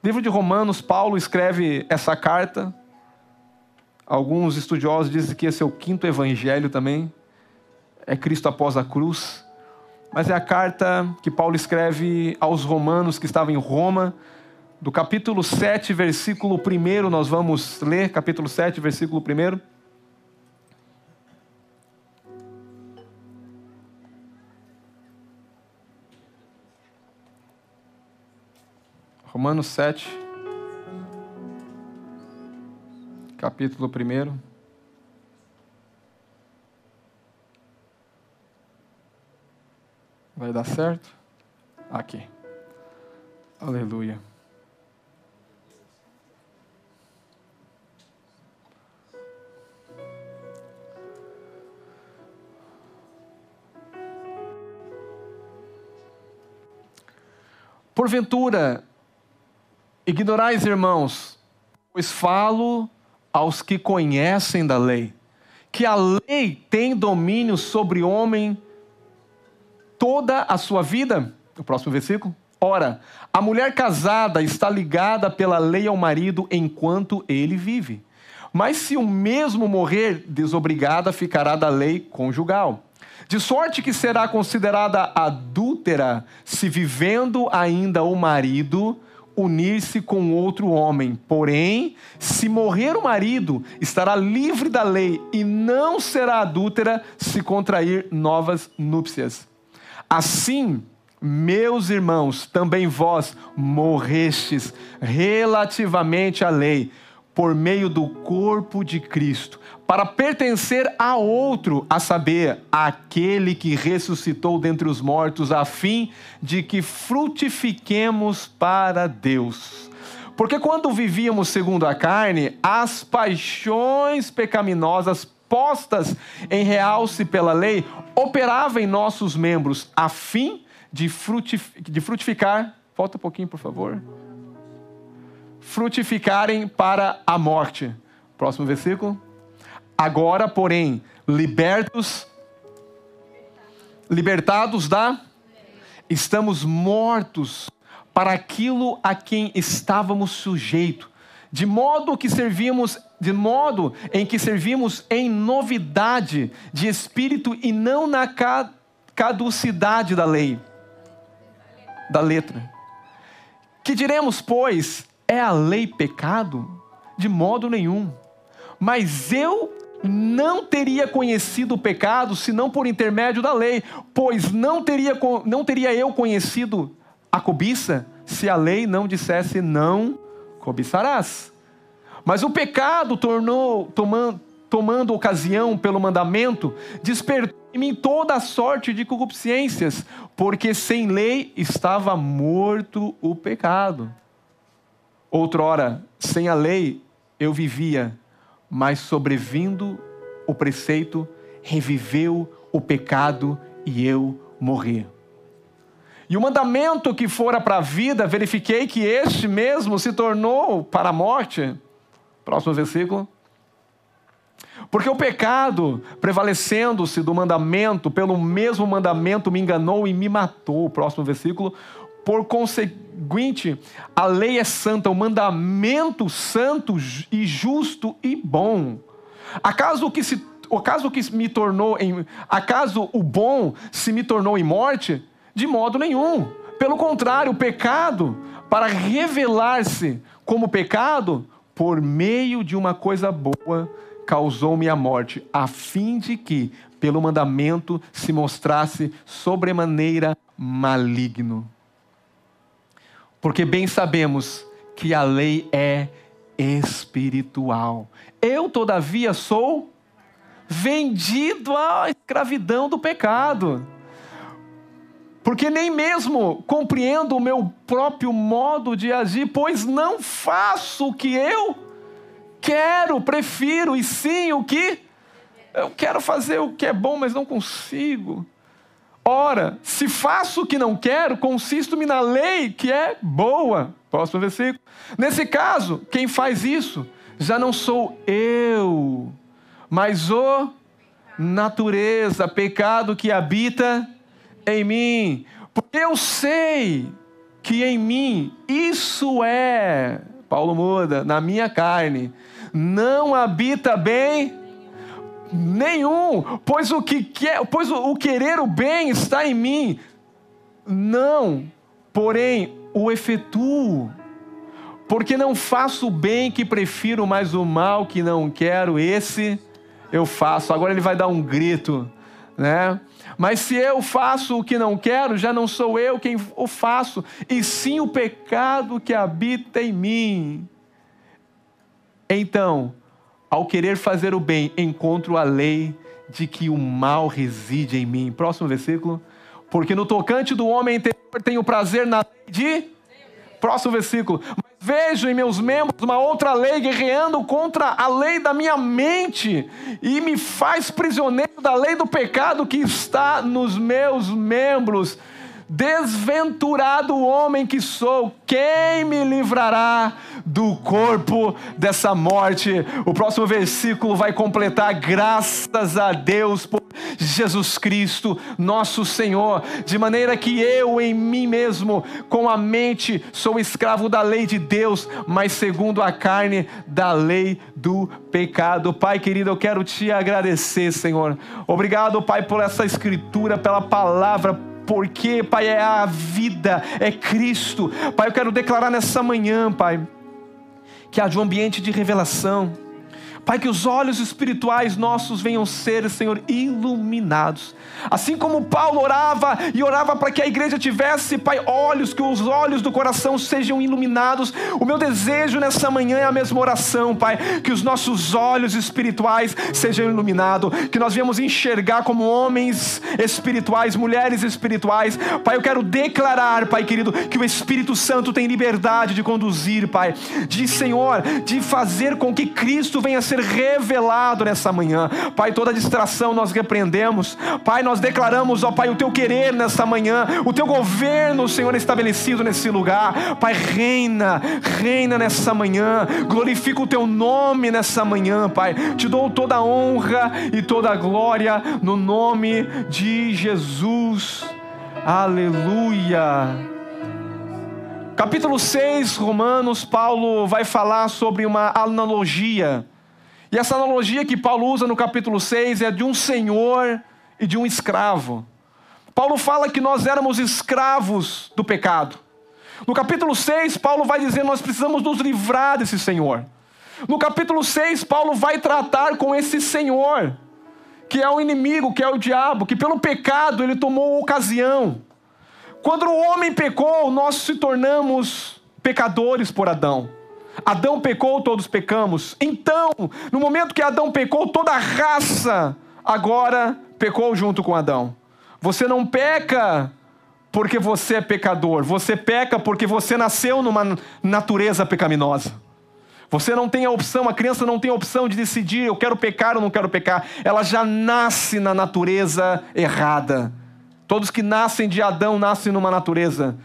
Livro de Romanos, Paulo escreve essa carta. Alguns estudiosos dizem que esse é o 5º evangelho também. É Cristo após a cruz. Mas é a carta que Paulo escreve aos romanos que estavam em Roma. Do capítulo 7, versículo 1, nós vamos ler. Capítulo 7, versículo 1. Romanos 7, capítulo 1. Vai dar certo? Aqui. Aleluia. Porventura, ignorais, irmãos, pois falo aos que conhecem da lei, que a lei tem domínio sobre o homem toda a sua vida. O próximo versículo. Ora, a mulher casada está ligada pela lei ao marido enquanto ele vive. Mas se o mesmo morrer, desobrigada ficará da lei conjugal. De sorte que será considerada adúltera se vivendo ainda o marido unir-se com outro homem. Porém, se morrer o marido, estará livre da lei e não será adúltera se contrair novas núpcias. Assim, meus irmãos, também vós morrestes relativamente à lei, por meio do corpo de Cristo, para pertencer a outro, a saber, aquele que ressuscitou dentre os mortos, a fim de que frutifiquemos para Deus. Porque quando vivíamos segundo a carne, as paixões pecaminosas postas em realce pela lei, operavam em nossos membros, a fim de frutificar, volta um pouquinho por favor, frutificarem para a morte. Próximo versículo. Agora, porém, libertados da... Estamos mortos para aquilo a quem estávamos sujeitos, de modo em que servimos em novidade de espírito e não na caducidade da lei, da letra. Que diremos, pois, é a lei pecado? De modo nenhum. Mas eu não teria conhecido o pecado senão por intermédio da lei, pois não teria eu conhecido a cobiça se a lei não dissesse não cobiçarás. Mas o pecado tomando ocasião pelo mandamento, despertou em mim toda a sorte de concupiscências, porque sem lei estava morto o pecado. Outrora, sem a lei, eu vivia, mas sobrevindo o preceito, reviveu o pecado e eu morri. E o mandamento que fora para a vida, verifiquei que este mesmo se tornou para a morte. Próximo versículo. Porque o pecado, prevalecendo-se do mandamento, pelo mesmo mandamento me enganou e me matou. Próximo versículo. Por conseguinte, a lei é santa, o mandamento santo e justo e bom. Acaso o bom se me tornou em morte? De modo nenhum. Pelo contrário, o pecado, para revelar-se como pecado, por meio de uma coisa boa, causou-me a morte, a fim de que, pelo mandamento, se mostrasse sobremaneira maligno. Porque bem sabemos que a lei é espiritual. Eu, todavia, sou vendido à escravidão do pecado. Porque nem mesmo compreendo o meu próprio modo de agir, pois não faço o que eu quero, prefiro, e sim o que eu quero fazer, o que é bom, mas não consigo. Ora, se faço o que não quero, consisto-me na lei que é boa. Próximo versículo. Nesse caso, quem faz isso já não sou eu, mas o pecado que habita em mim. Porque eu sei que em mim, isso é, Paulo muda, na minha carne, não habita bem nenhum, pois o querer o bem está em mim, não, porém o efetuo, porque não faço o bem que prefiro, mas o mal que não quero, esse eu faço. Agora ele vai dar um grito, né? Mas se eu faço o que não quero, já não sou eu quem o faço, e sim o pecado que habita em mim. Então, ao querer fazer o bem, encontro a lei de que o mal reside em mim. Próximo versículo. Porque no tocante do homem interior tenho prazer na lei de... Próximo versículo. Mas vejo em meus membros uma outra lei guerreando contra a lei da minha mente e me faz prisioneiro da lei do pecado que está nos meus membros. Desventurado homem que sou, quem me livrará do corpo dessa morte? O próximo versículo vai completar: graças a Deus por Jesus Cristo, nosso Senhor, de maneira que eu em mim mesmo, com a mente, sou escravo da lei de Deus, mas segundo a carne, da lei do pecado. Pai querido, eu quero te agradecer, Senhor. Obrigado, Pai, por essa escritura, pela palavra, porque, Pai, é a vida, é Cristo. Pai, eu quero declarar nessa manhã, Pai, que haja um ambiente de revelação. Pai, que os olhos espirituais nossos venham ser, Senhor, iluminados. Assim como Paulo orava e orava para que a igreja tivesse, Pai, olhos, que os olhos do coração sejam iluminados. O meu desejo nessa manhã é a mesma oração, Pai, que os nossos olhos espirituais sejam iluminados, que nós venhamos enxergar como homens espirituais, mulheres espirituais. Pai, eu quero declarar, Pai querido, que o Espírito Santo tem liberdade de conduzir, Pai, Senhor, de fazer com que Cristo venha a ser revelado nessa manhã. Pai, toda distração nós repreendemos. Pai, nós declaramos, ó Pai, o Teu querer nessa manhã, o Teu governo, Senhor, estabelecido nesse lugar. Pai, reina nessa manhã, glorifica o Teu nome nessa manhã, Pai. Te dou toda a honra e toda a glória no nome de Jesus. Aleluia. Capítulo 6, Romanos, Paulo vai falar sobre uma analogia. E essa analogia que Paulo usa no capítulo 6 é de um senhor e de um escravo. Paulo fala que nós éramos escravos do pecado. No capítulo 6, Paulo vai dizer que nós precisamos nos livrar desse senhor. No capítulo 6, Paulo vai tratar com esse senhor, que é o inimigo, que é o diabo, que pelo pecado ele tomou ocasião. Quando o homem pecou, nós se tornamos pecadores por Adão. Adão pecou, todos pecamos. Então, no momento que Adão pecou, toda a raça agora pecou junto com Adão. Você não peca porque você é pecador. Você peca porque você nasceu numa natureza pecaminosa. Você não tem a opção, a criança não tem a opção de decidir, eu quero pecar ou não quero pecar. Ela já nasce na natureza errada. Todos que nascem de Adão nascem numa natureza.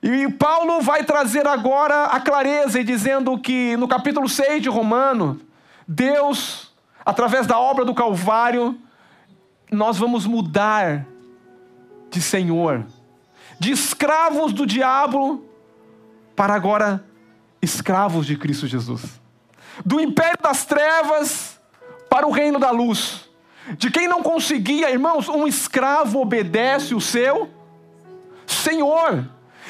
E Paulo vai trazer agora a clareza, e dizendo que no capítulo 6 de Romanos, Deus, através da obra do Calvário, nós vamos mudar de Senhor, de escravos do diabo, para agora escravos de Cristo Jesus. Do império das trevas para o reino da luz. De quem não conseguia, irmãos, um escravo obedece o seu Senhor.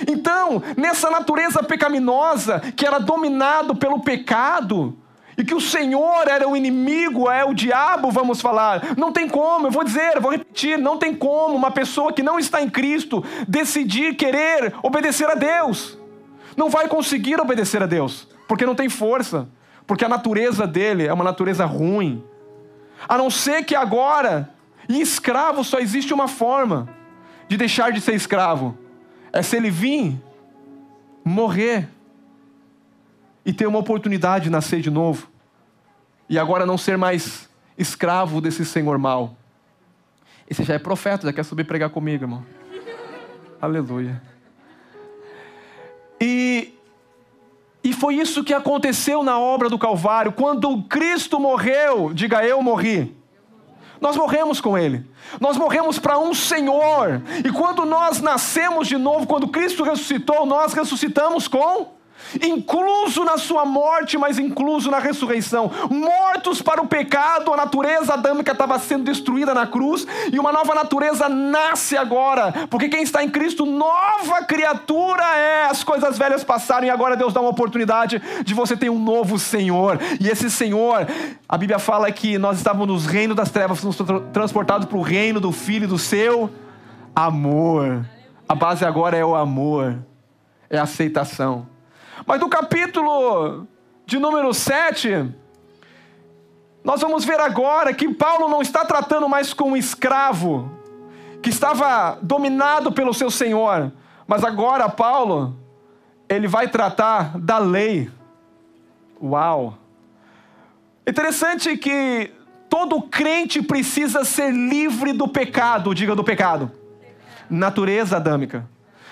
Então, nessa natureza pecaminosa, que era dominado pelo pecado, e que o Senhor era o inimigo, é o diabo, vamos falar, não tem como, eu vou repetir, não tem como uma pessoa que não está em Cristo decidir querer obedecer a Deus. Não vai conseguir obedecer a Deus, porque não tem força, porque a natureza dele é uma natureza ruim. A não ser que agora, em escravo só existe uma forma de deixar de ser escravo. É se ele vir, morrer e ter uma oportunidade de nascer de novo. E agora não ser mais escravo desse senhor mau. Esse já é profeta, já quer subir pregar comigo, irmão. Aleluia. E foi isso que aconteceu na obra do Calvário. Quando Cristo morreu, diga: eu morri. Nós morremos com Ele. Nós morremos para um Senhor. E quando nós nascemos de novo, quando Cristo ressuscitou, nós ressuscitamos incluso na sua morte, mas incluso na ressurreição. Mortos para o pecado, a natureza adâmica estava sendo destruída na cruz, e uma nova natureza nasce agora, porque quem está em Cristo, nova criatura é. As coisas velhas passaram e agora Deus dá uma oportunidade de você ter um novo Senhor. E esse Senhor, a Bíblia fala que nós estávamos nos reinos das trevas, fomos transportados para o reino do Filho e do seu amor. A base agora é o amor, é a aceitação. Mas no capítulo de número 7, nós vamos ver agora que Paulo não está tratando mais com um escravo que estava dominado pelo seu senhor, mas agora Paulo, ele vai tratar da lei. Uau! Interessante que todo crente precisa ser livre do pecado, diga do pecado, natureza adâmica.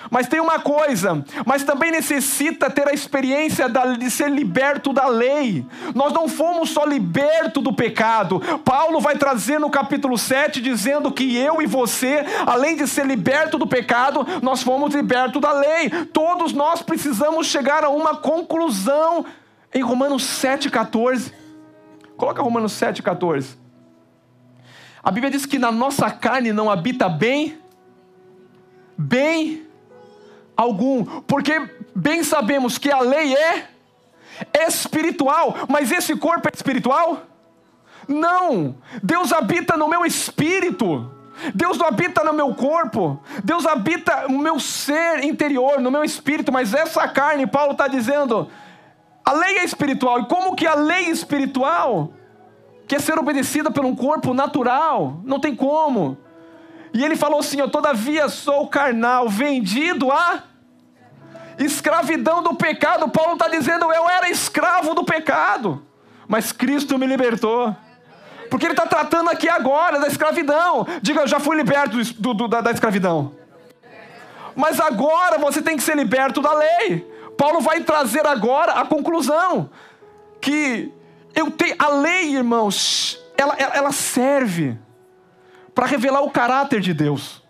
Mas tem uma coisa, mas também necessita ter a experiência de ser liberto da lei. Nós não fomos só libertos do pecado. Paulo vai trazer no capítulo 7, dizendo que eu e você, além de ser liberto do pecado, nós fomos libertos da lei. Todos nós precisamos chegar a uma conclusão. Em Romanos 7,14, coloca Romanos 7,14. A Bíblia diz que na nossa carne não habita bem algum, porque bem sabemos que a lei é espiritual, mas esse corpo é espiritual? Não, Deus habita no meu espírito, Deus não habita no meu corpo, Deus habita no meu ser interior, no meu espírito, mas essa carne, Paulo está dizendo, a lei é espiritual, e como que a lei espiritual quer ser obedecida por um corpo natural? Não tem como. E ele falou assim, eu todavia sou carnal, vendido à escravidão do pecado. Paulo está dizendo, eu era escravo do pecado, mas Cristo me libertou. Porque ele está tratando aqui agora da escravidão. Diga, eu já fui liberto da escravidão. Mas agora você tem que ser liberto da lei. Paulo vai trazer agora a conclusão. Que a lei, irmãos, ela serve para revelar o caráter de Deus.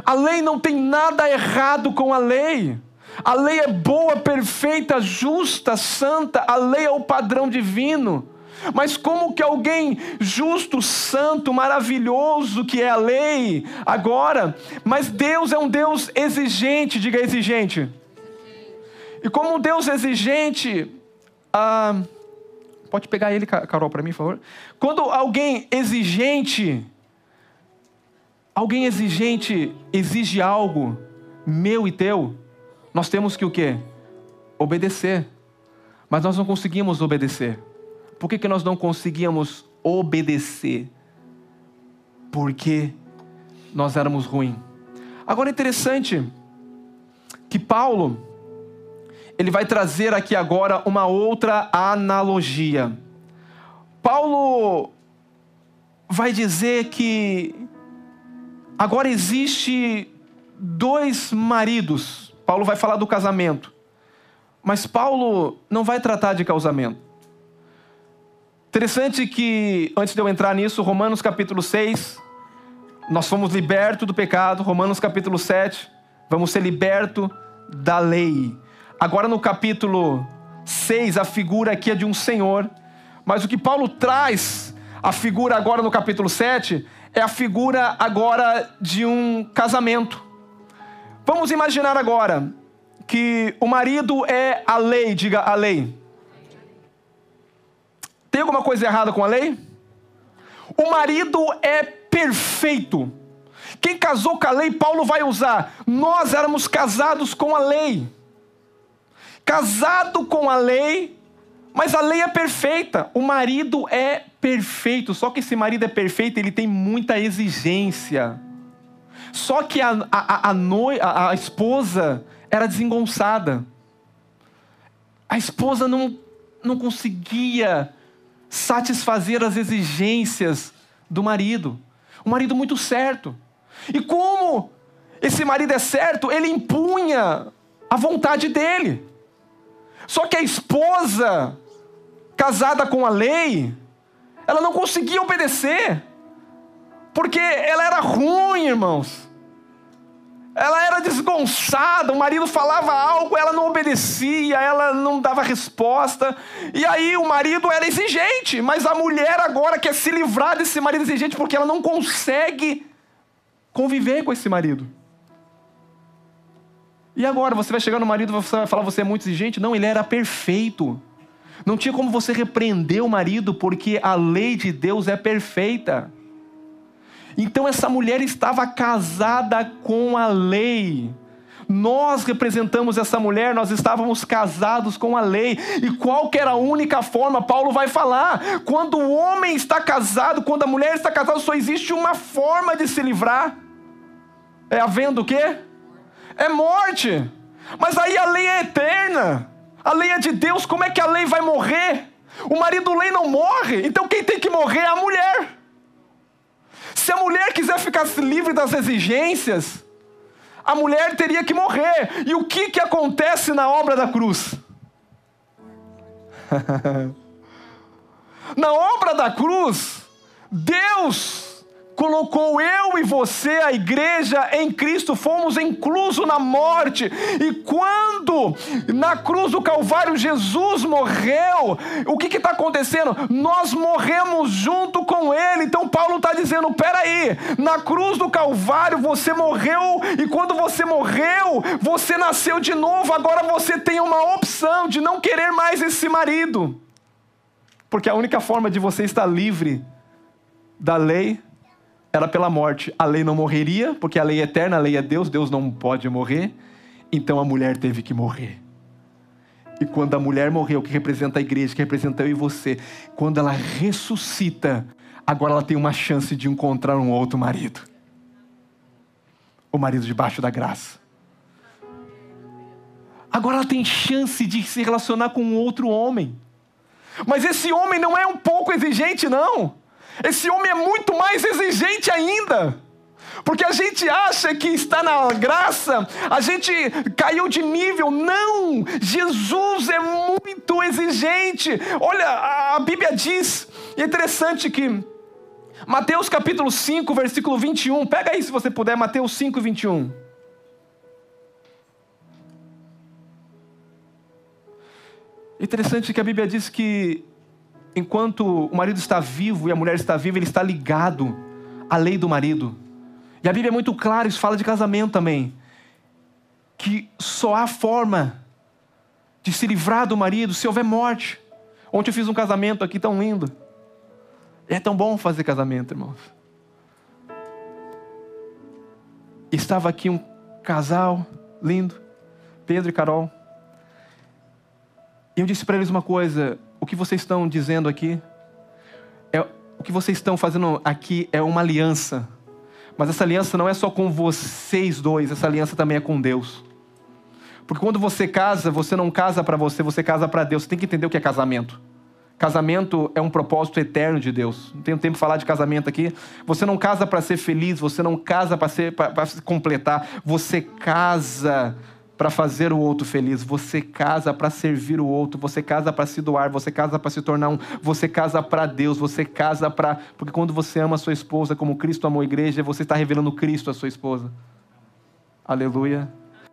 A lei não tem nada errado com a lei. A lei é boa, perfeita, justa, santa. A lei é o padrão divino. Mas como que alguém justo, santo, maravilhoso que é a lei agora, mas Deus é um Deus exigente, diga exigente. E como um Deus exigente, pode pegar ele, Carol, para mim, por favor. Quando alguém exigente exige algo meu e teu, nós temos que o quê? Obedecer. Mas nós não conseguimos obedecer. Por que nós não conseguíamos obedecer? Porque nós éramos ruins. Agora é interessante que Paulo, ele vai trazer aqui agora uma outra analogia. Paulo vai dizer que agora existe 2 maridos. Paulo vai falar do casamento. Mas Paulo não vai tratar de casamento. Interessante que, antes de eu entrar nisso, Romanos capítulo 6, nós fomos libertos do pecado. Romanos capítulo 7, vamos ser libertos da lei. Agora no capítulo 6, a figura aqui é de um senhor. Mas o que Paulo traz, a figura agora no capítulo 7, é a figura agora de um casamento. Vamos imaginar agora que o marido é a lei, diga a lei. Tem alguma coisa errada com a lei? O marido é perfeito. Quem casou com a lei, Paulo vai usar. Nós éramos casados com a lei. Casado com a lei, mas a lei é perfeita. O marido é perfeito. Só que esse marido é perfeito, ele tem muita exigência. Só que a esposa era desengonçada. A esposa não conseguia satisfazer as exigências do marido. Um marido muito certo. E como esse marido é certo, ele impunha a vontade dele. Só que a esposa, casada com a lei, ela não conseguia obedecer. Porque ela era ruim, irmãos. Ela era desgonçada, o marido falava algo, ela não obedecia, ela não dava resposta. E aí o marido era exigente, mas a mulher agora quer se livrar desse marido exigente porque ela não consegue conviver com esse marido. E agora você vai chegar no marido e vai falar: você é muito exigente? Não, ele era perfeito. Não tinha como você repreender o marido porque a lei de Deus é perfeita. Então essa mulher estava casada com a lei. Nós representamos essa mulher, nós estávamos casados com a lei. E qual que era a única forma? Paulo vai falar: quando o homem está casado, quando a mulher está casada, só existe uma forma de se livrar. É havendo o quê? É morte. Mas aí a lei é eterna. A lei é de Deus, como é que a lei vai morrer? O marido lei não morre, então quem tem que morrer é a mulher. Se a mulher quiser ficar livre das exigências, a mulher teria que morrer. E o que acontece na obra da cruz? Na obra da cruz, Deus colocou eu e você, a igreja em Cristo, fomos inclusos na morte. E quando na cruz do Calvário Jesus morreu, o que está acontecendo? Nós morremos junto com Ele. Então Paulo está dizendo: peraí, na cruz do Calvário você morreu, e quando você morreu, você nasceu de novo. Agora você tem uma opção de não querer mais esse marido, porque a única forma de você estar livre da lei era pela morte. A lei não morreria, porque a lei é eterna, a lei é Deus, Deus não pode morrer. Então a mulher teve que morrer. E quando a mulher morreu, que representa a igreja, que representa eu e você, quando ela ressuscita, agora ela tem uma chance de encontrar um outro marido. O marido debaixo da graça. Agora ela tem chance de se relacionar com um outro homem. Mas esse homem não é um pouco exigente, não. Esse homem é muito mais exigente ainda. Porque a gente acha que está na graça, a gente caiu de nível. Não! Jesus é muito exigente. Olha, a Bíblia diz, e é interessante que Mateus capítulo 5, versículo 21, pega aí se você puder, Mateus 5, 21. É interessante que a Bíblia diz que enquanto o marido está vivo e a mulher está viva, ele está ligado à lei do marido. E a Bíblia é muito clara, isso fala de casamento também, que só há forma de se livrar do marido se houver morte. Ontem eu fiz um casamento aqui tão lindo. É tão bom fazer casamento, irmãos. Estava aqui um casal lindo, Pedro e Carol. E eu disse para eles uma coisa: o que vocês estão dizendo aqui, o que vocês estão fazendo aqui é uma aliança. Mas essa aliança não é só com vocês dois, essa aliança também é com Deus. Porque quando você casa, você não casa para você, você casa para Deus. Você tem que entender o que é casamento. Casamento é um propósito eterno de Deus. Não tenho tempo de falar de casamento aqui. Você não casa para ser feliz, você não casa para se completar. Você casa para fazer o outro feliz. Você casa para servir o outro. Você casa para se doar. Você casa para se tornar um. Você casa para Deus. Você casa para... Porque quando você ama a sua esposa como Cristo amou a igreja, você está revelando Cristo à sua esposa. Aleluia.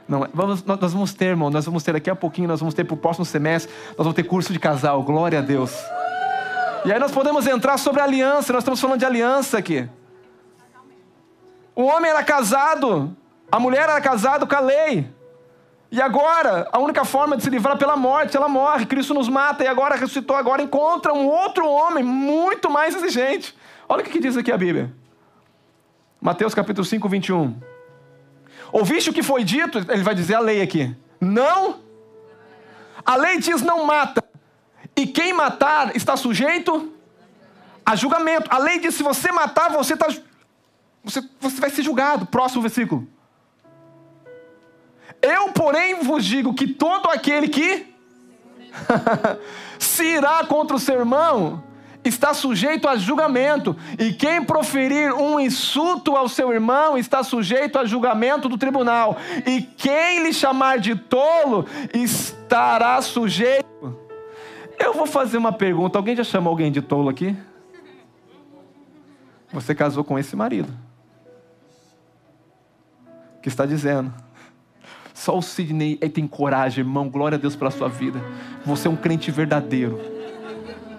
Não, nós vamos ter, irmão, nós vamos ter daqui a pouquinho, nós vamos ter para o próximo semestre, nós vamos ter curso de casal, glória a Deus. E aí nós podemos entrar sobre a aliança, nós estamos falando de aliança aqui. O homem era casado, a mulher era casada com a lei. E agora, a única forma de se livrar pela morte, ela morre, Cristo nos mata, e agora ressuscitou, agora encontra um outro homem, muito mais exigente. Olha o que diz aqui a Bíblia. Mateus capítulo 5, 21. Ouviste o que foi dito? Ele vai dizer a lei aqui. Não. A lei diz não mata. E quem matar está sujeito a julgamento. A lei diz se você matar, você vai ser julgado. Próximo versículo. Eu, porém, vos digo que todo aquele que se irá contra o seu irmão está sujeito a julgamento, e quem proferir um insulto ao seu irmão está sujeito a julgamento do tribunal, e quem lhe chamar de tolo estará sujeito. Eu vou fazer uma pergunta: alguém já chamou alguém de tolo aqui? Você casou com esse marido que está dizendo: só o Sidney tem coragem, irmão, glória a Deus pela sua vida. Você é um crente verdadeiro.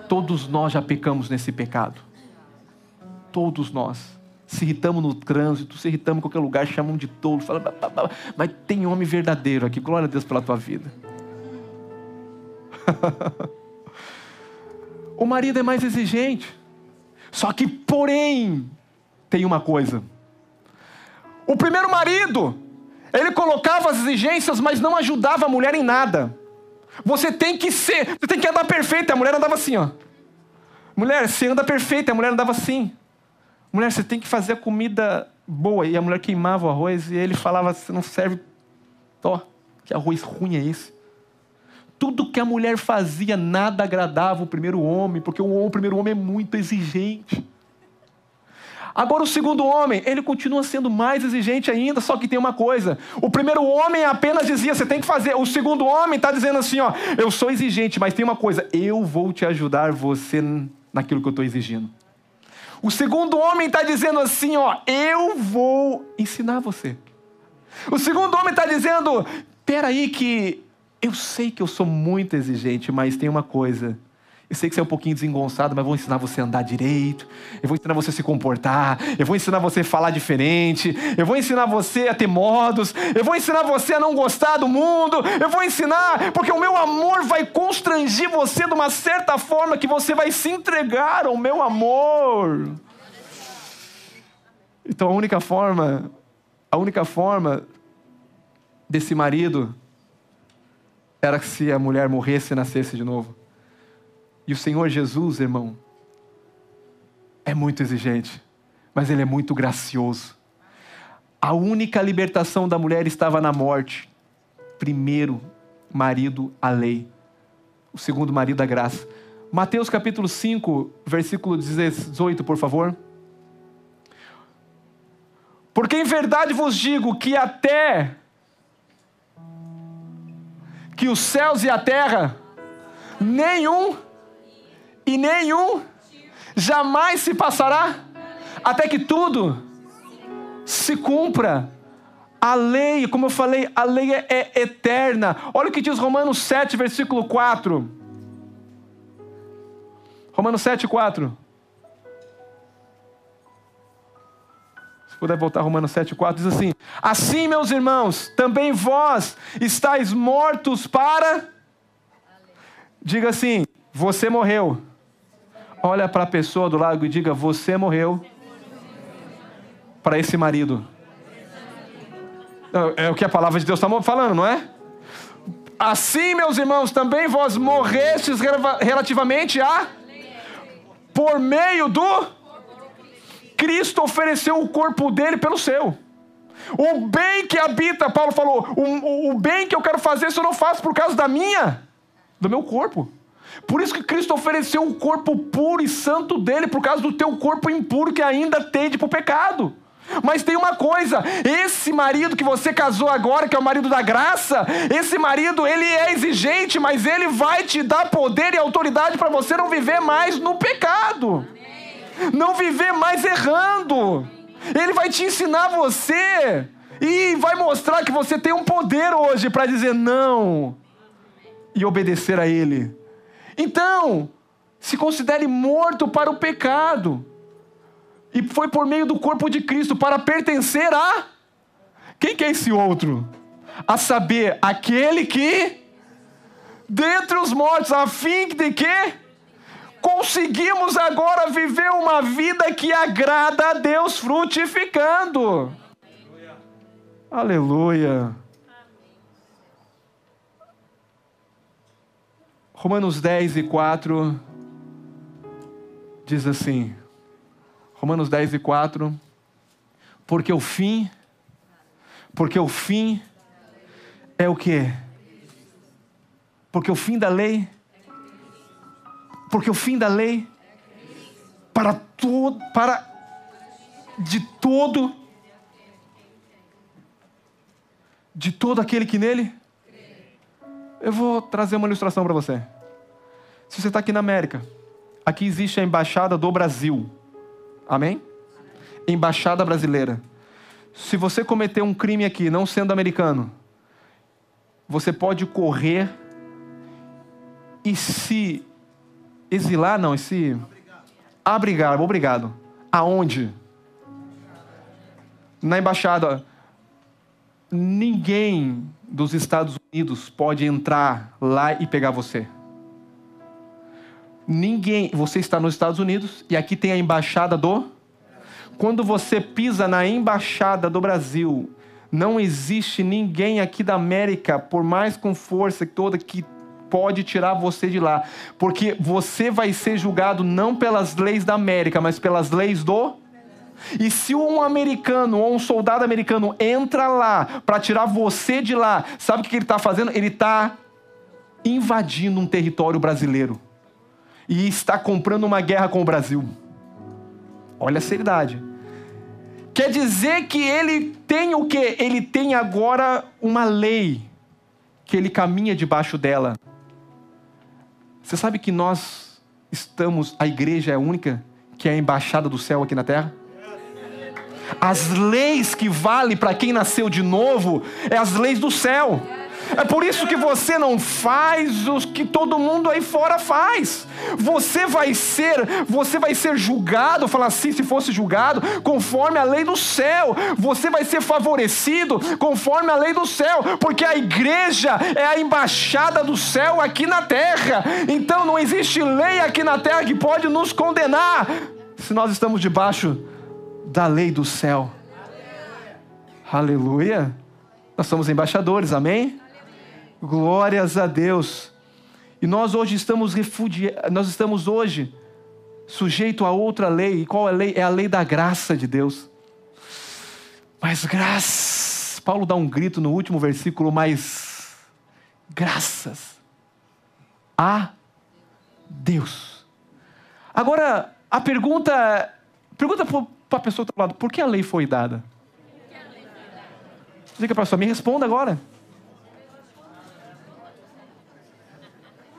Todos nós já pecamos nesse pecado. Todos nós. Se irritamos no trânsito, se irritamos em qualquer lugar, chamam de tolo, fala, mas tem homem verdadeiro aqui, glória a Deus pela tua vida. O marido é mais exigente. Só que, porém, tem uma coisa. O primeiro marido, ele colocava as exigências, mas não ajudava a mulher em nada. Você tem que andar perfeito. A mulher andava assim, ó. Mulher, você anda perfeita. A mulher andava assim. Mulher, você tem que fazer a comida boa. E a mulher queimava o arroz e ele falava: você não serve. Ó, que arroz ruim é esse? Tudo que a mulher fazia, nada agradava o primeiro homem, porque o primeiro homem é muito exigente. Agora o segundo homem, ele continua sendo mais exigente ainda, só que tem uma coisa. O primeiro homem apenas dizia: você tem que fazer. O segundo homem está dizendo assim, ó: eu sou exigente, mas tem uma coisa, eu vou te ajudar você naquilo que eu estou exigindo. O segundo homem está dizendo assim, ó: eu vou ensinar você. O segundo homem está dizendo: peraí que eu sei que eu sou muito exigente, mas tem uma coisa. Eu sei que você é um pouquinho desengonçado, mas vou ensinar você a andar direito. Eu vou ensinar você a se comportar. Eu vou ensinar você a falar diferente. Eu vou ensinar você a ter modos. Eu vou ensinar você a não gostar do mundo. Eu vou ensinar, porque o meu amor vai constrangir você de uma certa forma que você vai se entregar ao meu amor. Então a única forma desse marido era se a mulher morresse e nascesse de novo. E o Senhor Jesus, irmão, é muito exigente, mas Ele é muito gracioso. A única libertação da mulher estava na morte. Primeiro marido, a lei. O segundo marido, a graça. Mateus capítulo 5, versículo 18, por favor. Porque em verdade vos digo que até que os céus e a terra, nenhum jamais se passará, até que tudo se cumpra. A lei, como eu falei, a lei é eterna. Olha o que diz Romanos 7, versículo 4. Romanos 7, 4. Se puder voltar a Romanos 7, 4, diz assim: assim, meus irmãos, também vós estáis mortos para... Diga assim: você morreu. Olha para a pessoa do lado e diga: você morreu para esse marido. É o que a palavra de Deus está falando, não é? Assim, meus irmãos, também vós morrestes relativamente a... por meio do... Cristo ofereceu o corpo dele pelo seu. O bem que habita, Paulo falou, o bem que eu quero fazer, isso eu não faço por causa do meu corpo. Por isso que Cristo ofereceu o corpo puro e santo dele, por causa do teu corpo impuro que ainda tende para o pecado. Mas tem uma coisa, esse marido que você casou agora, que é o marido da graça, esse marido, ele é exigente, mas ele vai te dar poder e autoridade para você não viver mais no pecado. Não viver mais errando. Ele vai te ensinar você e vai mostrar que você tem um poder hoje para dizer não e obedecer a ele. Então, se considere morto para o pecado. E foi por meio do corpo de Cristo para pertencer a... Quem que é esse outro? A saber, aquele que... dentre os mortos, a fim de que... conseguimos agora viver uma vida que agrada a Deus, frutificando. Aleluia. Aleluia. Romanos 10 e 4 diz assim, Romanos 10 e 4, porque o fim é o quê? Porque o fim da lei de todo aquele que nele. Eu vou trazer uma ilustração para você. Se você está aqui na América, aqui existe a embaixada do Brasil. Amém? embaixada brasileira. Se você cometer um crime aqui, não sendo americano, você pode correr e se exilar, não, e se abrigar. Obrigado. Aonde? Na embaixada. Ninguém dos Estados Unidos pode entrar lá e pegar você. Ninguém. Você está nos Estados Unidos e aqui tem a embaixada do... Quando você pisa na embaixada do Brasil, não existe ninguém aqui da América, por mais com força toda, que pode tirar você de lá. Porque você vai ser julgado não pelas leis da América, mas pelas leis do... E se um americano ou um soldado americano entra lá para tirar você de lá, sabe o que ele está fazendo? Ele está invadindo um território brasileiro. E está comprando uma guerra com o Brasil. Olha a seriedade. Quer dizer que ele tem o quê? Ele tem agora uma lei que ele caminha debaixo dela. Você sabe que nós estamos, a igreja é a única que é a embaixada do céu aqui na terra? As leis que valem para quem nasceu de novo é as leis do céu. É por isso que você não faz os que todo mundo aí fora faz. Você vai ser julgado, falar assim, se fosse julgado, conforme a lei do céu. Você vai ser favorecido conforme a lei do céu, porque a igreja é a embaixada do céu aqui na terra. Então não existe lei aqui na terra que pode nos condenar, se nós estamos debaixo da lei do céu. Aleluia. Nós somos embaixadores, amém? Glórias a Deus. E nós hoje estamos hoje sujeitos a outra lei. E qual é a lei? É a lei da graça de Deus. Mas graças, Paulo dá um grito no último versículo, mas graças a Deus. Agora, a pergunta para a pessoa que está do lado, por que a lei foi dada? Diga para a pessoa, me responda agora.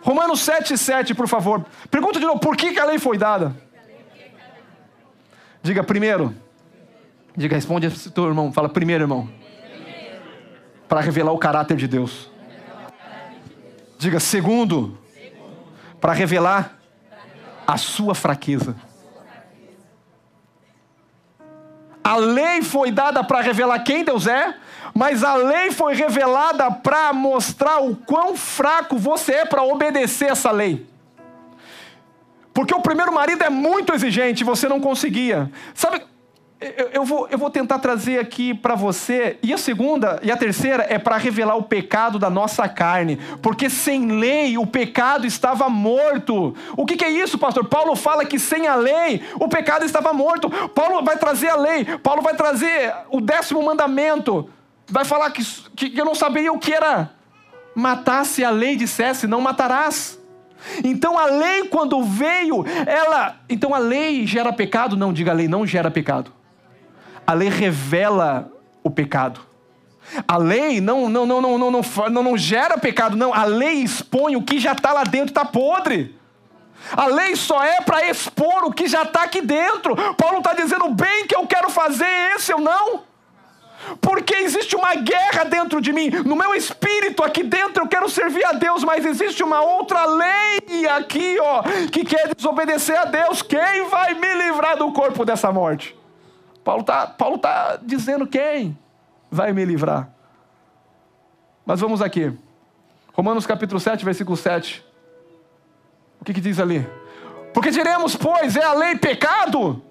Romanos 7:7, por favor. Pergunta de novo, por que a lei foi dada? Diga primeiro. Diga, responde ao teu irmão. Fala primeiro, irmão. Para revelar o caráter de Deus. Diga segundo. Para revelar a sua fraqueza. A lei foi dada para revelar quem Deus é, mas a lei foi revelada para mostrar o quão fraco você é para obedecer essa lei. Porque o primeiro marido é muito exigente e você não conseguia. Sabe, eu vou tentar trazer aqui para você, e a segunda e a terceira é para revelar o pecado da nossa carne. Porque sem lei o pecado estava morto. O que é isso, pastor? Paulo fala que sem a lei o pecado estava morto. Paulo vai trazer a lei, Paulo vai trazer o 10º mandamento. Vai falar que eu não saberia o que era matar, se a lei dissesse não matarás. Então a lei, quando veio, então a lei gera pecado? Não, diga, a lei não gera pecado. A lei revela o pecado. A lei não gera pecado, não. A lei expõe o que já está lá dentro, está podre. A lei só é para expor o que já está aqui dentro. Paulo está dizendo, o bem que eu quero fazer, esse eu não. Porque existe uma guerra dentro de mim. No meu espírito aqui dentro eu quero servir a Deus, mas existe uma outra lei aqui, que quer desobedecer a Deus. Quem vai me livrar do corpo dessa morte? Paulo tá dizendo quem vai me livrar. Mas vamos aqui. Romanos capítulo 7, versículo 7. O que diz ali? Porque diremos, pois, é a lei pecado?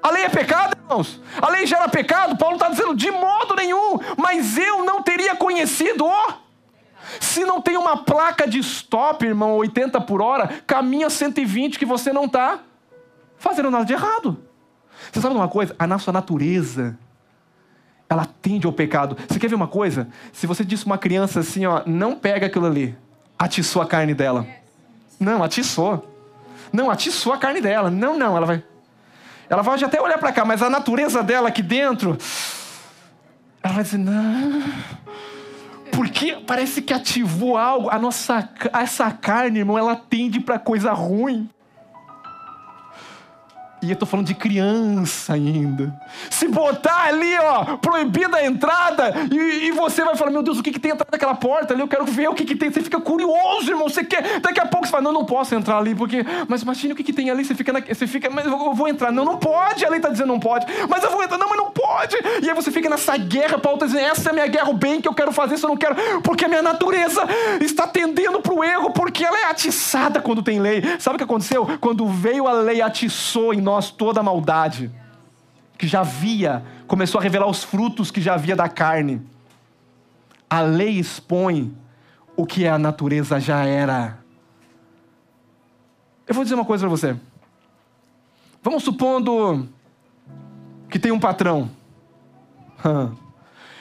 A lei é pecado, irmãos? A lei gera pecado? Paulo está dizendo, de modo nenhum. Mas eu não teria conhecido, se não tem uma placa de stop, irmão, 80 por hora, caminha 120, que você não está fazendo nada de errado. Você sabe uma coisa? A nossa natureza, ela tende ao pecado. Você quer ver uma coisa? Se você disse uma criança assim, não pega aquilo ali, atiçou a carne dela. Não, atiçou. Não, atiçou a carne dela. Não, ela vai até olhar para cá, mas a natureza dela aqui dentro, ela vai dizer, não, porque parece que ativou algo. Essa carne, irmão, ela tende para coisa ruim. E eu tô falando de criança ainda. Se botar ali, ó, proibida a entrada, e você vai falar, meu Deus, o que tem atrás daquela porta ali? Eu quero ver o que tem. Você fica curioso, irmão. Você quer. Daqui a pouco você fala, não posso entrar ali, porque. Mas imagine o que tem ali. Você fica, mas eu vou entrar. Não pode. A lei tá dizendo não pode. Mas eu vou entrar. Não, mas não pode. E aí você fica nessa guerra pra outra, dizendo, essa é a minha guerra, o bem que eu quero fazer, isso eu não quero, porque a minha natureza está tendendo pro erro, porque ela é atiçada quando tem lei. Sabe o que aconteceu? Quando veio a lei, atiçou em nós toda a maldade que já havia, começou a revelar os frutos que já havia da carne. A lei expõe o que a natureza já era. Eu vou dizer uma coisa para você. Vamos supondo que tem um patrão.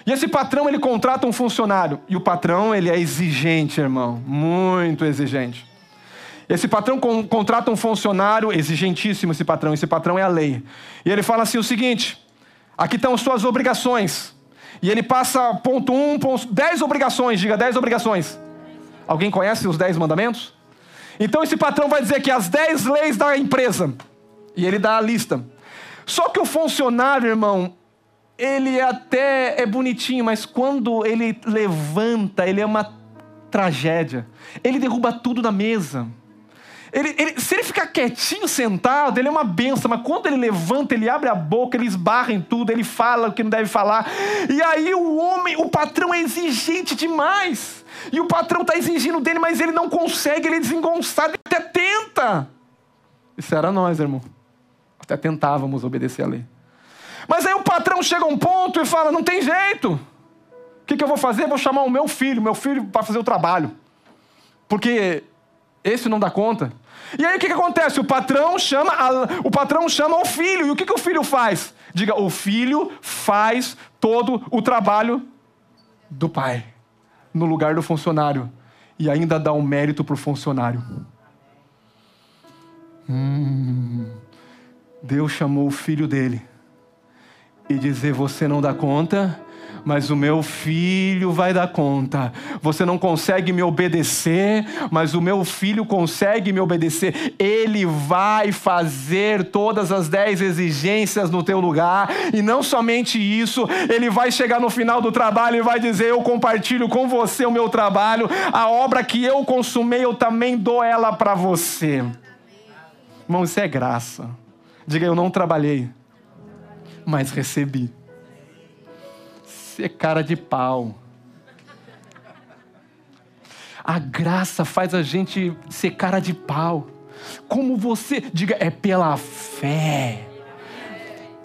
E esse patrão, ele contrata um funcionário. E o patrão, ele é exigente, irmão. Muito exigente. Esse patrão contrata um funcionário, exigentíssimo esse patrão é a lei. E ele fala assim o seguinte, aqui estão suas obrigações. E ele passa ponto 1, 10 obrigações, diga 10 obrigações. Alguém conhece os 10 mandamentos? Então esse patrão vai dizer que as 10 leis da empresa. E ele dá a lista. Só que o funcionário, irmão, ele até é bonitinho, mas quando ele levanta, ele é uma tragédia. Ele derruba tudo na mesa. Se ele ficar quietinho, sentado, ele é uma benção, mas quando ele levanta, ele abre a boca, ele esbarra em tudo, ele fala o que não deve falar. E aí o patrão é exigente demais. E o patrão está exigindo dele, mas ele não consegue, ele é desengonçado, ele até tenta. Isso era nós, irmão. Até tentávamos obedecer a lei. Mas aí o patrão chega a um ponto e fala, não tem jeito. O que eu vou fazer? Vou chamar o meu filho para fazer o trabalho. Porque esse não dá conta. E aí o que acontece? O patrão chama o filho. E o que o filho faz? Diga, o filho faz todo o trabalho do pai. No lugar do funcionário. E ainda dá um mérito para o funcionário. Deus chamou o filho dele. E dizer, você não dá conta, mas o meu filho vai dar conta. Você não consegue me obedecer, mas o meu filho consegue me obedecer. Ele vai fazer todas as 10 exigências no teu lugar. E não somente isso, ele vai chegar no final do trabalho e vai dizer, eu compartilho com você o meu trabalho. A obra que eu consumei, eu também dou ela para você. Irmão, isso é graça. Diga, eu não trabalhei, mas recebi. Ser cara de pau. A graça faz a gente ser cara de pau. Como você, diga, é pela fé.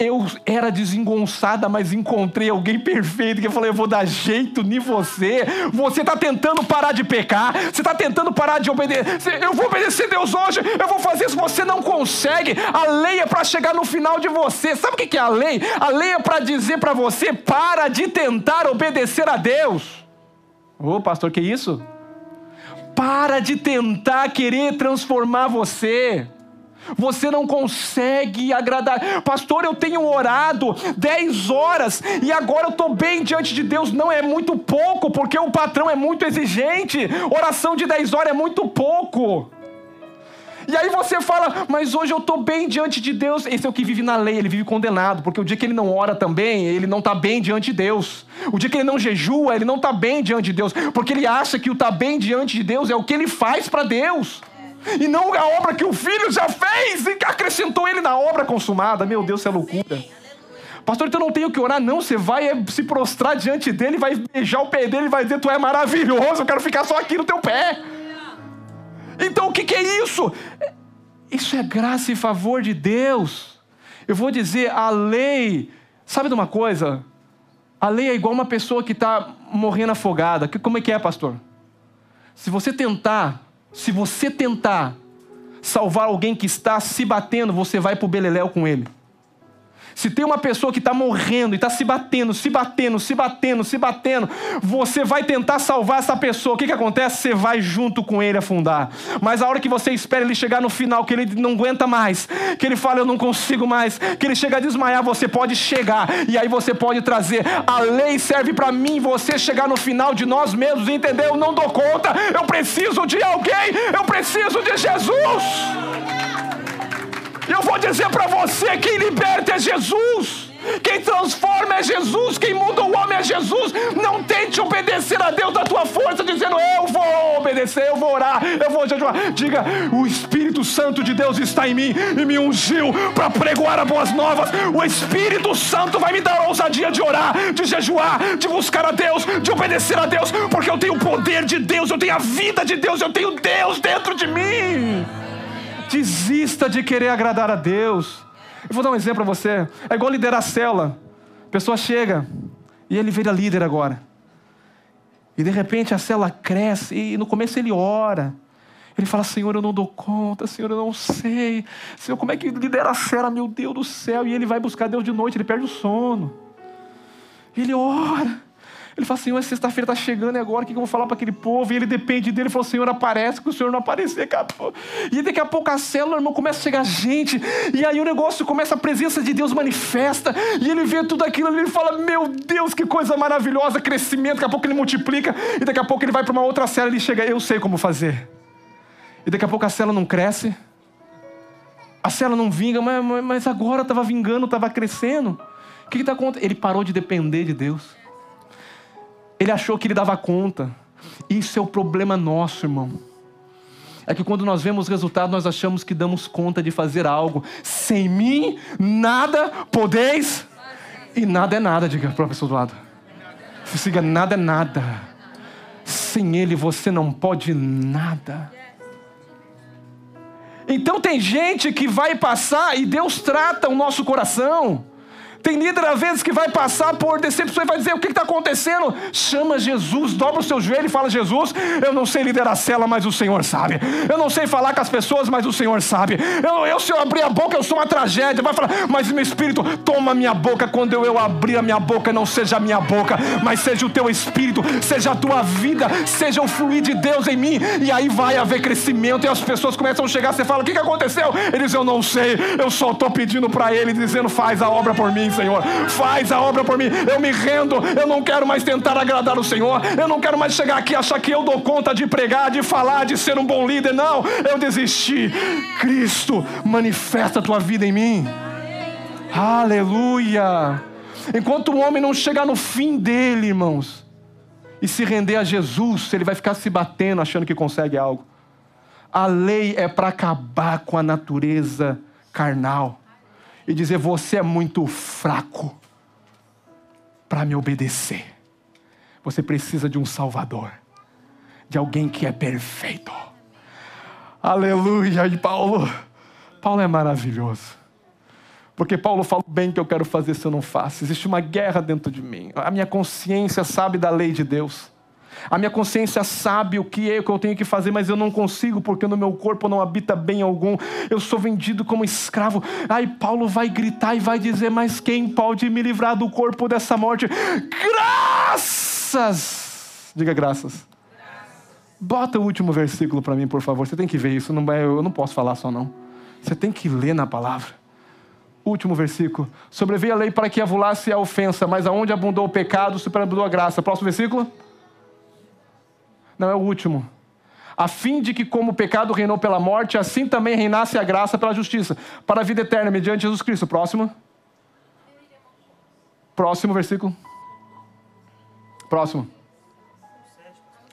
Eu era desengonçada, mas encontrei alguém perfeito que eu falei, eu vou dar jeito em você. Você está tentando parar de pecar, você está tentando parar de obedecer. Eu vou obedecer Deus hoje, eu vou fazer isso. Você não consegue. A lei é para chegar no final de você. Sabe o que é a lei? A lei é para dizer para você, para de tentar obedecer a Deus. Ô pastor, que isso? Para de tentar querer transformar você. Você não consegue agradar. Pastor, eu tenho orado 10 horas e agora eu estou bem diante de Deus. Não, é muito pouco, porque o patrão é muito exigente. Oração de 10 horas é muito pouco. E aí você fala, mas hoje eu estou bem diante de Deus. Esse é o que vive na lei, ele vive condenado. Porque o dia que ele não ora também, ele não está bem diante de Deus. O dia que ele não jejua, ele não está bem diante de Deus. Porque ele acha que o estar bem diante de Deus é o que ele faz para Deus. E não a obra que o filho já fez e acrescentou ele na obra consumada. Meu Deus, isso é loucura. Pastor, então eu não tenho que orar. Não, você vai se prostrar diante dele, vai beijar o pé dele e vai dizer, tu é maravilhoso, eu quero ficar só aqui no teu pé. Então o que é isso? Isso é graça e favor de Deus. Eu vou dizer, a lei, sabe de uma coisa? A lei é igual uma pessoa que está morrendo afogada. Como é que é, pastor? Se você tentar salvar alguém que está se batendo, você vai para o beleléu com ele. Se tem uma pessoa que está morrendo e está se batendo, você vai tentar salvar essa pessoa. O que acontece? Você vai junto com ele afundar. Mas a hora que você espera ele chegar no final, que ele não aguenta mais, que ele fala, eu não consigo mais, que ele chega a desmaiar, você pode chegar. E aí você pode trazer. A lei serve para mim, você chegar no final de nós mesmos, entendeu? Eu não dou conta, eu preciso de alguém, eu preciso de Jesus. Eu vou dizer para você, quem liberta é Jesus. Quem transforma é Jesus. Quem muda o homem é Jesus. Não tente obedecer a Deus da tua força, dizendo, eu vou obedecer, eu vou orar, eu vou jejuar. Diga, o Espírito Santo de Deus está em mim e me ungiu para pregoar as boas novas. O Espírito Santo vai me dar a ousadia de orar, de jejuar, de buscar a Deus, de obedecer a Deus, porque eu tenho o poder de Deus, eu tenho a vida de Deus, eu tenho Deus dentro de mim. Desista de querer agradar a Deus. Eu vou dar um exemplo para você. É igual liderar a célula. A pessoa chega e ele vira líder agora. E de repente a célula cresce e no começo ele ora. Ele fala, Senhor, eu não dou conta, Senhor, eu não sei. Senhor, como é que lidera a célula? Meu Deus do céu. E ele vai buscar Deus de noite, ele perde o sono. Ele ora. Ele fala, Senhor, sexta-feira está chegando e agora o que eu vou falar para aquele povo? E ele depende dele. Ele falou, Senhor, aparece, que o Senhor não aparecer. Acabou. E daqui a pouco a célula, irmão, começa a chegar gente. E aí o negócio começa, a presença de Deus manifesta. E ele vê tudo aquilo e ele fala, meu Deus, que coisa maravilhosa, crescimento. Daqui a pouco ele multiplica. E daqui a pouco ele vai para uma outra célula e ele chega, eu sei como fazer. E daqui a pouco a célula não cresce. A célula não vinga, mas agora estava vingando, estava crescendo. O que está acontecendo? Ele parou de depender de Deus. Ele achou que ele dava conta. Isso é o problema nosso, irmão. É que quando nós vemos resultado, nós achamos que damos conta de fazer algo. Sem mim, nada podeis. E nada é nada, diga para a pessoa do lado. Siga, nada é nada. Sem Ele você não pode nada. Então tem gente que vai passar e Deus trata o nosso coração. Tem líder às vezes que vai passar por decepção e vai dizer, o que está acontecendo? Chama Jesus, dobra o seu joelho e fala, Jesus, eu não sei liderar a célula, mas o Senhor sabe. Eu não sei falar com as pessoas, mas o Senhor sabe. Se eu abrir a boca, eu sou uma tragédia. Vai falar, mas meu Espírito, toma minha boca. Quando eu abrir a minha boca, não seja a minha boca, mas seja o teu Espírito, seja a tua vida, seja o fluir de Deus em mim. E aí vai haver crescimento e as pessoas começam a chegar, você fala, o que aconteceu? Eles, eu não sei, eu só estou pedindo para Ele, dizendo, faz a obra por mim, Senhor, faz a obra por mim, eu me rendo, eu não quero mais tentar agradar o Senhor, eu não quero mais chegar aqui e achar que eu dou conta de pregar, de falar, de ser um bom líder, não, eu desisti. Cristo, manifesta a tua vida em mim. Aleluia. Enquanto o homem não chegar no fim dele, irmãos, e se render a Jesus, ele vai ficar se batendo, achando que consegue algo. A lei é para acabar com a natureza carnal e dizer, você é muito fraco para me obedecer. Você precisa de um Salvador, de alguém que é perfeito. Aleluia. E Paulo é maravilhoso, porque Paulo fala, bem que eu quero fazer se eu não faço. Existe uma guerra dentro de mim. A minha consciência sabe da lei de Deus. A minha consciência sabe o que é que eu tenho que fazer, mas eu não consigo, porque no meu corpo não habita bem algum. Eu sou vendido como escravo. Aí Paulo vai gritar e vai dizer, mas quem pode me livrar do corpo dessa morte? Graças! Diga graças. Bota o último versículo para mim, por favor. Você tem que ver isso. Eu não posso falar só não. Você tem que ler na palavra. Último versículo. Sobreveio a lei para que avulasse a ofensa, mas aonde abundou o pecado, superabundou a graça. Próximo versículo. Não, é o último. A fim de que como o pecado reinou pela morte, assim também reinasse a graça pela justiça, para a vida eterna, mediante Jesus Cristo. Próximo. Próximo versículo. Próximo.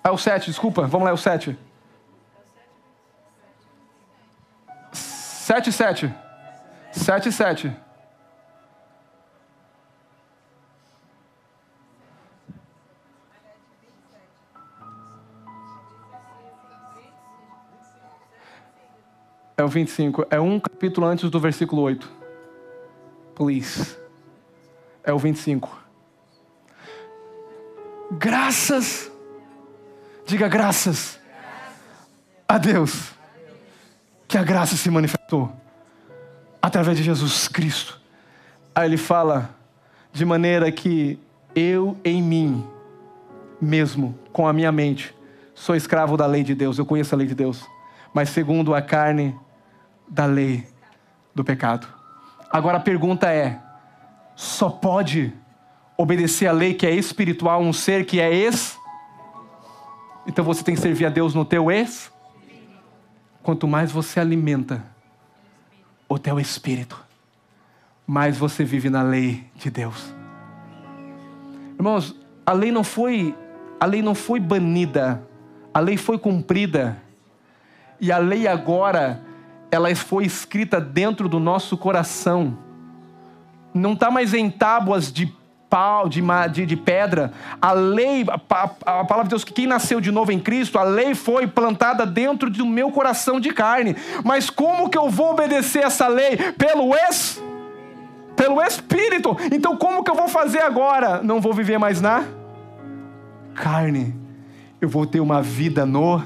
É o 7, desculpa. Vamos lá, é o 7. 7:7. 7:7. É o 25. É um capítulo antes do versículo 8. Please. É o 25. Graças. Diga graças a Deus. Que a graça se manifestou através de Jesus Cristo. Aí ele fala, de maneira que eu em mim mesmo, com a minha mente, sou escravo da lei de Deus. Eu conheço a lei de Deus, mas segundo a carne da lei do pecado. Agora a pergunta é, só pode obedecer a lei que é espiritual um ser que é Então você tem que servir a Deus no teu Quanto mais você alimenta o teu espírito, mais você vive na lei de Deus. Irmãos, a lei não foi banida, a lei foi cumprida. E a lei agora, ela foi escrita dentro do nosso coração. Não está mais em tábuas de pau, de pedra. A lei, a palavra de Deus, que quem nasceu de novo em Cristo, a lei foi plantada dentro do meu coração de carne. Mas como que eu vou obedecer essa lei? Pelo Espírito. Então como que eu vou fazer agora? Não vou viver mais na carne. Eu vou ter uma vida no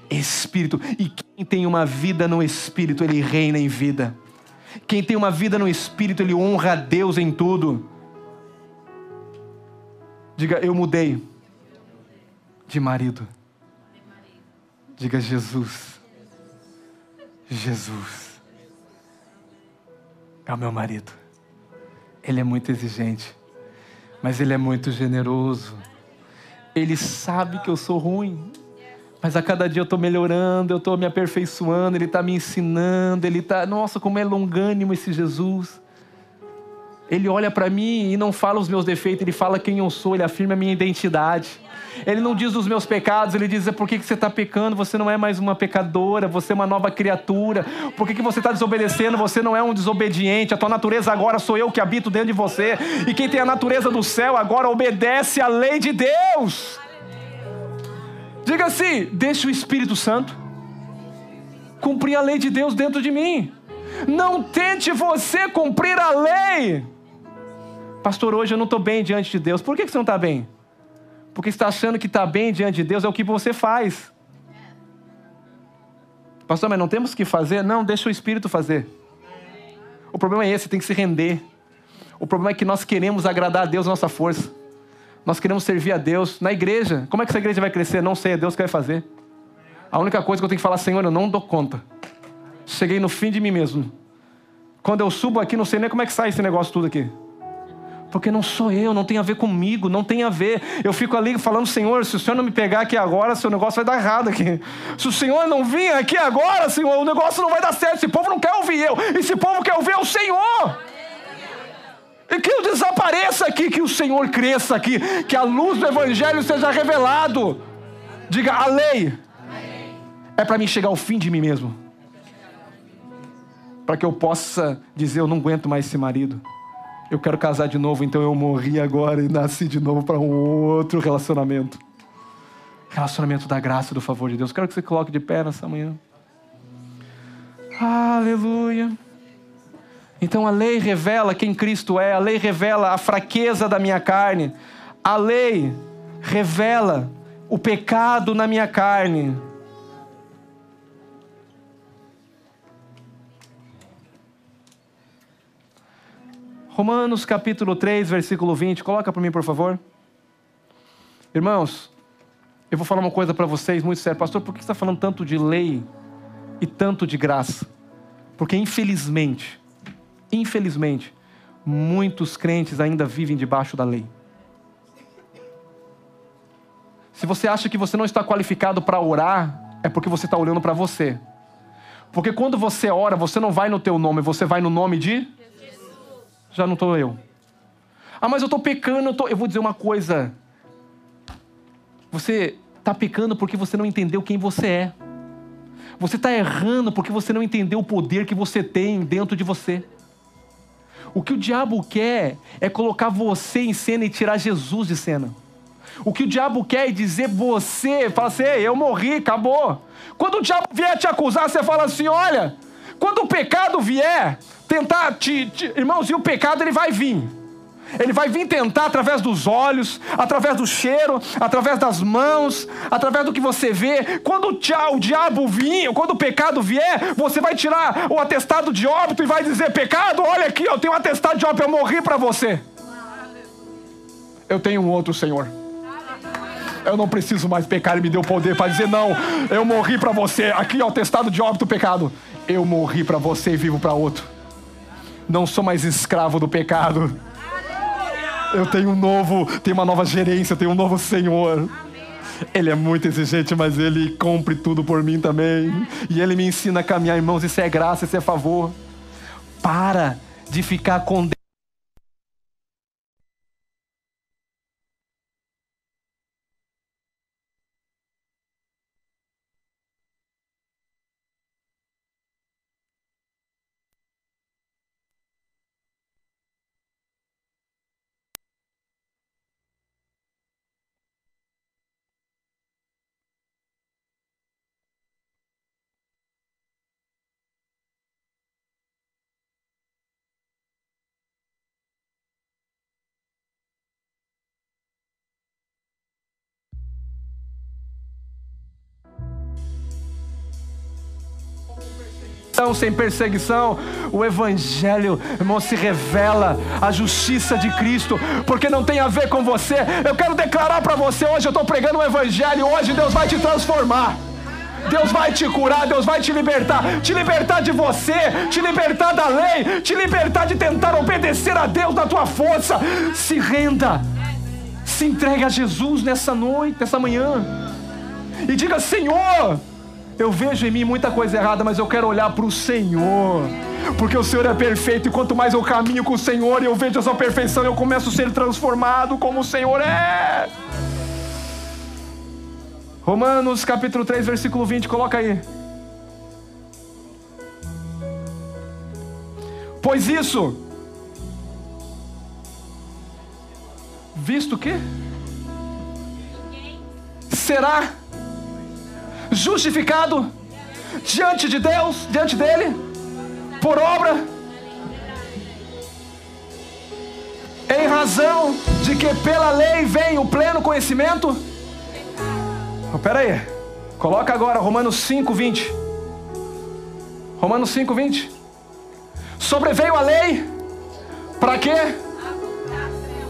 Espírito. E quem tem uma vida no Espírito, ele reina em vida. Quem tem uma vida no Espírito, ele honra a Deus em tudo. Diga, eu mudei de marido. Diga, Jesus. Jesus é o meu marido. Ele é muito exigente, mas ele é muito generoso. Ele sabe que eu sou ruim, mas a cada dia eu estou melhorando, eu estou me aperfeiçoando, Ele está me ensinando, nossa, como é longânimo esse Jesus. Ele olha para mim e não fala os meus defeitos, Ele fala quem eu sou, Ele afirma a minha identidade. Ele não diz os meus pecados, Ele diz, por que você está pecando? Você não é mais uma pecadora, você é uma nova criatura. Por que você está desobedecendo? Você não é um desobediente, a tua natureza agora sou eu que habito dentro de você. E quem tem a natureza do céu agora obedece à lei de Deus. Diga assim, deixa o Espírito Santo cumprir a lei de Deus dentro de mim. Não tente você cumprir a lei. Pastor, hoje eu não estou bem diante de Deus. Por que você não está bem? Porque você está achando que está bem diante de Deus é o que você faz. Pastor, mas não temos que fazer? Não, deixa o Espírito fazer. O problema é esse, tem que se render. O problema é que nós queremos agradar a Deus na nossa força. Nós queremos servir a Deus na igreja. Como é que essa igreja vai crescer? Não sei, é Deus que vai fazer. A única coisa que eu tenho que falar, Senhor, eu não dou conta. Cheguei no fim de mim mesmo. Quando eu subo aqui, não sei nem como é que sai esse negócio tudo aqui. Porque não sou eu, não tem a ver comigo, não tem a ver. Eu fico ali falando, Senhor, se o Senhor não me pegar aqui agora, seu negócio vai dar errado aqui. Se o Senhor não vir aqui agora, Senhor, o negócio não vai dar certo. Esse povo não quer ouvir eu. Esse povo quer ouvir o Senhor. E que eu desapareça aqui, que o Senhor cresça aqui, que a luz do Evangelho seja revelado. Diga, a lei é para mim chegar ao fim de mim mesmo. Para que eu possa dizer, eu não aguento mais esse marido. Eu quero casar de novo, então eu morri agora e nasci de novo para um outro relacionamento. Relacionamento da graça e do favor de Deus. Quero que você coloque de pé nessa manhã. Aleluia. Então a lei revela quem Cristo é, a lei revela a fraqueza da minha carne, a lei revela o pecado na minha carne. Romanos capítulo 3, versículo 20, coloca para mim por favor. Irmãos, eu vou falar uma coisa para vocês muito sério. Pastor, por que você está falando tanto de lei e tanto de graça? Porque infelizmente, muitos crentes ainda vivem debaixo da lei. Se você acha que você não está qualificado para orar, é porque você está olhando para você. Porque quando você ora, você não vai no teu nome, você vai no nome de Jesus. Já não estou eu. Ah, mas eu estou pecando, eu vou dizer uma coisa. Você está pecando porque você não entendeu quem você é. Você está errando porque você não entendeu o poder que você tem dentro de você. O que o diabo quer é colocar você em cena e tirar Jesus de cena. O que o diabo quer é dizer fala assim, eu morri, acabou. Quando o diabo vier te acusar, você fala assim, olha, quando o pecado vier, tentar irmãos, e o pecado ele vai vir. Ele vai vir tentar através dos olhos, através do cheiro, através das mãos, através do que você vê. Quando o diabo vir, quando o pecado vier, você vai tirar o atestado de óbito e vai dizer, pecado, olha aqui, eu tenho um atestado de óbito, eu morri para você. Eu tenho um outro Senhor. Eu não preciso mais pecar, Ele me deu poder para dizer, não, eu morri para você. Aqui é o atestado de óbito, pecado. Eu morri para você e vivo para outro. Não sou mais escravo do pecado. Eu tenho uma nova gerência, eu tenho um novo Senhor. Ele é muito exigente, mas Ele cumpre tudo por mim também. E Ele me ensina a caminhar, irmãos. Isso é graça, isso é favor. Para de ficar condenado. Sem perseguição, o Evangelho, irmão, se revela a justiça de Cristo, porque não tem a ver com você. Eu quero declarar para você hoje, eu estou pregando o Evangelho, hoje Deus vai te transformar, Deus vai te curar, Deus vai te libertar de você, te libertar da lei, te libertar de tentar obedecer a Deus na tua força. Se renda, se entregue a Jesus nessa noite, nessa manhã, e diga: Senhor, eu vejo em mim muita coisa errada, mas eu quero olhar para o Senhor, porque o Senhor é perfeito, e quanto mais eu caminho com o Senhor e eu vejo a sua perfeição, eu começo a ser transformado como o Senhor é. Romanos capítulo 3, versículo 20, coloca aí. Pois isso, visto que será justificado diante de Deus, diante dele, por obra, em razão de que pela lei vem o pleno conhecimento. Espera aí, coloca agora Romanos 5:20. Romanos 5:20. Sobreveio a lei para quê?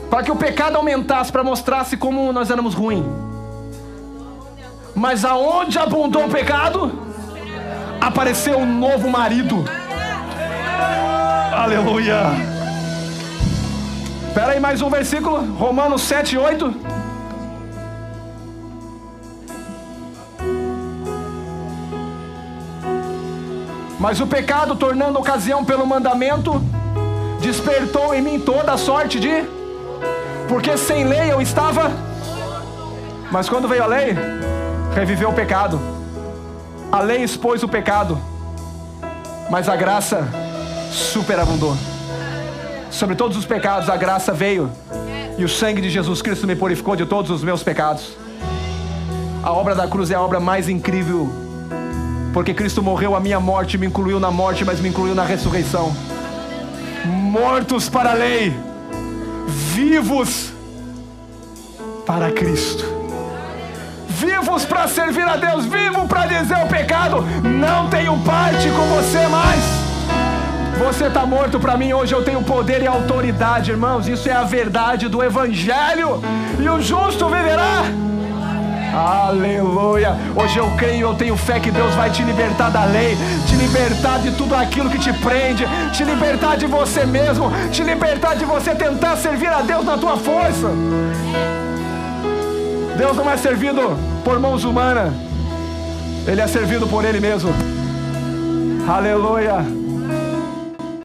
Para que o pecado aumentasse, para mostrasse como nós éramos ruins. Mas aonde abundou o pecado, apareceu um novo marido. Aleluia. Espera aí, mais um versículo. Romanos 7:8. Mas o pecado, tornando ocasião pelo mandamento, despertou em mim toda a sorte de... Porque sem lei eu estava... Mas quando veio a lei, reviveu o pecado. A lei expôs o pecado, mas a graça superabundou. Sobre todos os pecados a graça veio, e o sangue de Jesus Cristo me purificou de todos os meus pecados. A obra da cruz é a obra mais incrível, porque Cristo morreu a minha morte, me incluiu na morte, mas me incluiu na ressurreição. Mortos para a lei, vivos para Cristo. Vivos para servir a Deus, vivo para dizer ao pecado: não tenho parte com você mais. Você está morto para mim, hoje eu tenho poder e autoridade, irmãos. Isso é a verdade do Evangelho. E o justo viverá. Aleluia. Hoje eu creio, eu tenho fé que Deus vai te libertar da lei, te libertar de tudo aquilo que te prende, te libertar de você mesmo, te libertar de você tentar servir a Deus na tua força. Deus não é servido por mãos humanas, Ele é servido por Ele mesmo. Aleluia.